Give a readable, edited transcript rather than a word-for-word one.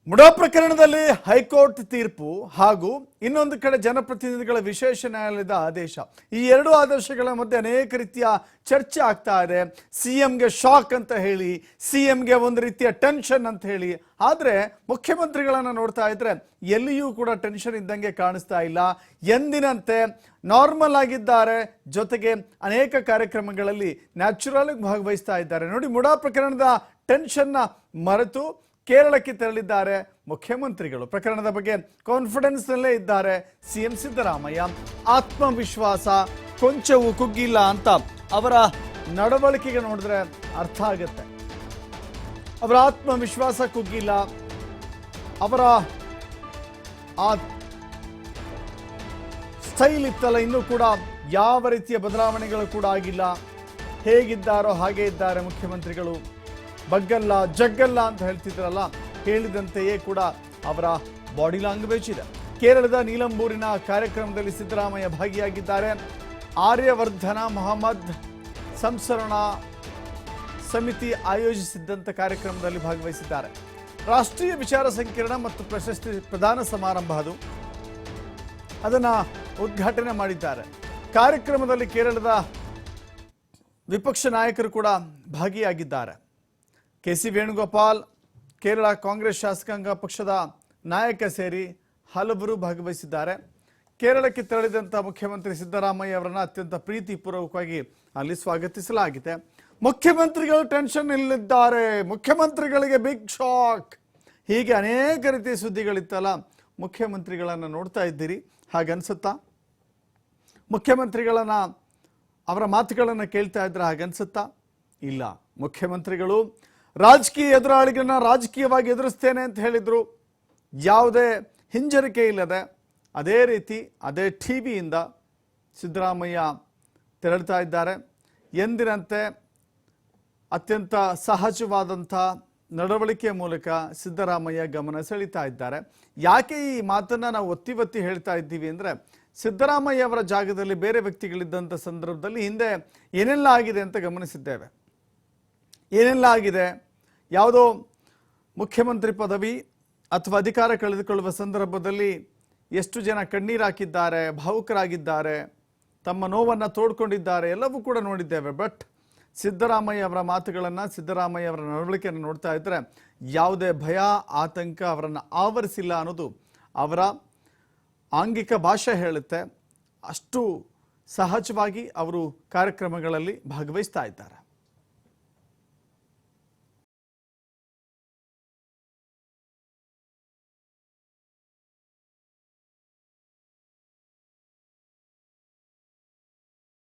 ಮುಡಾ ಪ್ರಕರಣದಲ್ಲಿ ಹೈಕೋರ್ಟ್ ತೀರ್ಪು ಹಾಗೂ ಇನ್ನೊಂದು ಕಡೆ ಜನಪ್ರತಿನಿಧಿಗಳ ವಿಶೇಷ ನ್ಯಾಯಾಲಯದ ಆದೇಶ, ಈ ಎರಡು ಆದೇಶಗಳ ಮಧ್ಯೆ ಅನೇಕ ರೀತಿಯ ಚರ್ಚೆ ಆಗ್ತಾ ಇದೆ. ಸಿಎಂಗೆ ಶಾಕ್ ಅಂತ ಹೇಳಿ, ಸಿಎಂಗೆ ಒಂದು ರೀತಿಯ ಟೆನ್ಷನ್ ಅಂತ ಹೇಳಿ. ಆದರೆ ಮುಖ್ಯಮಂತ್ರಿಗಳನ್ನು ನೋಡ್ತಾ ಇದ್ರೆ ಎಲ್ಲಿಯೂ ಕೂಡ ಟೆನ್ಷನ್ ಇದ್ದಂಗೆ ಕಾಣಿಸ್ತಾ ಇಲ್ಲ. ಎಂದಿನಂತೆ ನಾರ್ಮಲ್ ಆಗಿದ್ದಾರೆ. ಜೊತೆಗೆ ಅನೇಕ ಕಾರ್ಯಕ್ರಮಗಳಲ್ಲಿ ನ್ಯಾಚುರಲ್ ಆಗಿ ಭಾಗವಹಿಸ್ತಾ ಇದ್ದಾರೆ. ನೋಡಿ, ಮುಡಾ ಪ್ರಕರಣದ ಟೆನ್ಷನ್ನ ಮರೆತು ಕೇರಳಕ್ಕೆ ತೆರಳಿದ್ದಾರೆ ಮುಖ್ಯಮಂತ್ರಿಗಳು. ಪ್ರಕರಣದ ಬಗ್ಗೆ ಕಾನ್ಫಿಡೆನ್ಸ್ ನಲ್ಲೇ ಇದ್ದಾರೆ ಸಿಎಂ ಸಿದ್ದರಾಮಯ್ಯ. ಆತ್ಮವಿಶ್ವಾಸ ಕೊಂಚವೂ ಕುಗ್ಗಿಲ್ಲ ಅಂತ ಅವರ ನಡವಳಿಕೆಗೆ ನೋಡಿದ್ರೆ ಅರ್ಥ ಆಗುತ್ತೆ. ಅವರ ಆತ್ಮವಿಶ್ವಾಸ ಕುಗ್ಗಿಲ್ಲ. ಅವರ ಆ ಸ್ಟೈಲ್ ಇತ್ತಲ್ಲ, ಇನ್ನೂ ಕೂಡ ಯಾವ ರೀತಿಯ ಬದಲಾವಣೆಗಳು ಕೂಡ ಆಗಿಲ್ಲ. ಹೇಗಿದ್ದಾರೋ ಹಾಗೆ ಇದ್ದಾರೆ ಮುಖ್ಯಮಂತ್ರಿಗಳು. ಬಗ್ಗಲ್ಲ ಜಗ್ಗಲ್ಲ ಅಂತ ಹೇಳ್ತಿದ್ರಲ್ಲ, ಹೇಳಿದಂತೆಯೇ ಕೂಡ ಅವರ ಬಾಡಿ ಲ್ಯಾಂಗ್ವೇಜ್ ಇದೆ. ಕೇರಳದ ನೀಲಂಬೂರಿನ ಕಾರ್ಯಕ್ರಮದಲ್ಲಿ ಸಿದ್ದರಾಮಯ್ಯ ಭಾಗಿಯಾಗಿದ್ದಾರೆ. ಆರ್ಯವರ್ಧನ ಮೊಹಮ್ಮದ್ ಸಂಸ್ಮರಣಾ ಸಮಿತಿ ಆಯೋಜಿಸಿದ್ದಂಥ ಕಾರ್ಯಕ್ರಮದಲ್ಲಿ ಭಾಗವಹಿಸಿದ್ದಾರೆ. ರಾಷ್ಟ್ರೀಯ ವಿಚಾರ ಸಂಕಿರಣ ಮತ್ತು ಪ್ರಶಸ್ತಿ ಪ್ರದಾನ ಸಮಾರಂಭ ಅದನ್ನು ಉದ್ಘಾಟನೆ ಮಾಡಿದ್ದಾರೆ. ಕಾರ್ಯಕ್ರಮದಲ್ಲಿ ಕೇರಳದ ವಿಪಕ್ಷ ನಾಯಕರು ಕೂಡ ಭಾಗಿಯಾಗಿದ್ದಾರೆ. ಕೆ.ಸಿ. ವೇಣುಗೋಪಾಲ್, ಕೇರಳ ಕಾಂಗ್ರೆಸ್ ಶಾಸಕಾಂಗ ಪಕ್ಷದ ನಾಯಕ ಸೇರಿ ಹಲವರು ಭಾಗವಹಿಸಿದ್ದಾರೆ. ಕೇರಳಕ್ಕೆ ತೆರಳಿದಂಥ ಮುಖ್ಯಮಂತ್ರಿ ಸಿದ್ದರಾಮಯ್ಯ ಅವರನ್ನು ಅತ್ಯಂತ ಪ್ರೀತಿಪೂರ್ವಕವಾಗಿ ಅಲ್ಲಿ ಸ್ವಾಗತಿಸಲಾಗಿದೆ. ಮುಖ್ಯಮಂತ್ರಿಗಳು ಟೆನ್ಷನ್ ಇಲ್ಲಿದ್ದಾರೆ, ಮುಖ್ಯಮಂತ್ರಿಗಳಿಗೆ ಬಿಗ್ ಶಾಕ್, ಹೀಗೆ ಅನೇಕ ರೀತಿಯ ಸುದ್ದಿಗಳಿತ್ತಲ್ಲ. ಮುಖ್ಯಮಂತ್ರಿಗಳನ್ನು ನೋಡ್ತಾ ಇದ್ದೀರಿ, ಹಾಗನ್ಸುತ್ತಾ? ಮುಖ್ಯಮಂತ್ರಿಗಳನ್ನು ಅವರ ಮಾತುಗಳನ್ನು ಕೇಳ್ತಾ ಇದ್ರೆ ಹಾಗನ್ಸುತ್ತಾ? ಇಲ್ಲ. ಮುಖ್ಯಮಂತ್ರಿಗಳು ರಾಜಕೀಯ ಎದುರಾಳಿಗಳನ್ನ ರಾಜಕೀಯವಾಗಿ ಎದುರಿಸ್ತೇನೆ ಅಂತ ಹೇಳಿದ್ರು. ಯಾವುದೇ ಹಿಂಜರಿಕೆ ಇಲ್ಲದೆ ಅದೇ ರೀತಿ ಅದೇ ಟಿವಿಯಿಂದ ಸಿದ್ದರಾಮಯ್ಯ ತೆರಳ್ತಾ ಇದ್ದಾರೆ. ಎಂದಿನಂತೆ ಅತ್ಯಂತ ಸಹಜವಾದಂಥ ನಡವಳಿಕೆಯ ಮೂಲಕ ಸಿದ್ದರಾಮಯ್ಯ ಗಮನ ಸೆಳೀತಾ ಇದ್ದಾರೆ. ಯಾಕೆ ಈ ಮಾತನ್ನು ನಾವು ಒತ್ತಿ ಒತ್ತಿ ಹೇಳ್ತಾ ಇದ್ದೀವಿ ಅಂದರೆ, ಸಿದ್ದರಾಮಯ್ಯ ಅವರ ಜಾಗದಲ್ಲಿ ಬೇರೆ ವ್ಯಕ್ತಿಗಳಿದ್ದಂಥ ಸಂದರ್ಭದಲ್ಲಿ ಹಿಂದೆ ಏನೆಲ್ಲ ಆಗಿದೆ ಅಂತ ಗಮನಿಸಿದ್ದೇವೆ. ಏನೆಲ್ಲ ಆಗಿದೆ? ಯಾವುದೋ ಮುಖ್ಯಮಂತ್ರಿ ಪದವಿ ಅಥವಾ ಅಧಿಕಾರ ಕಳೆದುಕೊಳ್ಳುವ ಸಂದರ್ಭದಲ್ಲಿ ಎಷ್ಟು ಜನ ಕಣ್ಣೀರು ಹಾಕಿದ್ದಾರೆ, ಭಾವುಕರಾಗಿದ್ದಾರೆ, ತಮ್ಮ ನೋವನ್ನು ತೋಡ್ಕೊಂಡಿದ್ದಾರೆ, ಎಲ್ಲವೂ ಕೂಡ ನೋಡಿದ್ದೇವೆ. ಬಟ್ ಸಿದ್ದರಾಮಯ್ಯ ಅವರ ಮಾತುಗಳನ್ನು, ಸಿದ್ದರಾಮಯ್ಯ ಅವರ ನಡವಳಿಕೆಯನ್ನು ನೋಡ್ತಾ ಇದ್ದರೆ ಯಾವುದೇ ಭಯ ಆತಂಕ ಅವರನ್ನು ಆವರಿಸಿಲ್ಲ ಅನ್ನೋದು ಅವರ ಆಂಗಿಕ ಭಾಷೆ ಹೇಳುತ್ತೆ. ಅಷ್ಟು ಸಹಜವಾಗಿ ಅವರು ಕಾರ್ಯಕ್ರಮಗಳಲ್ಲಿ ಭಾಗವಹಿಸ್ತಾ ಇದ್ದಾರೆ.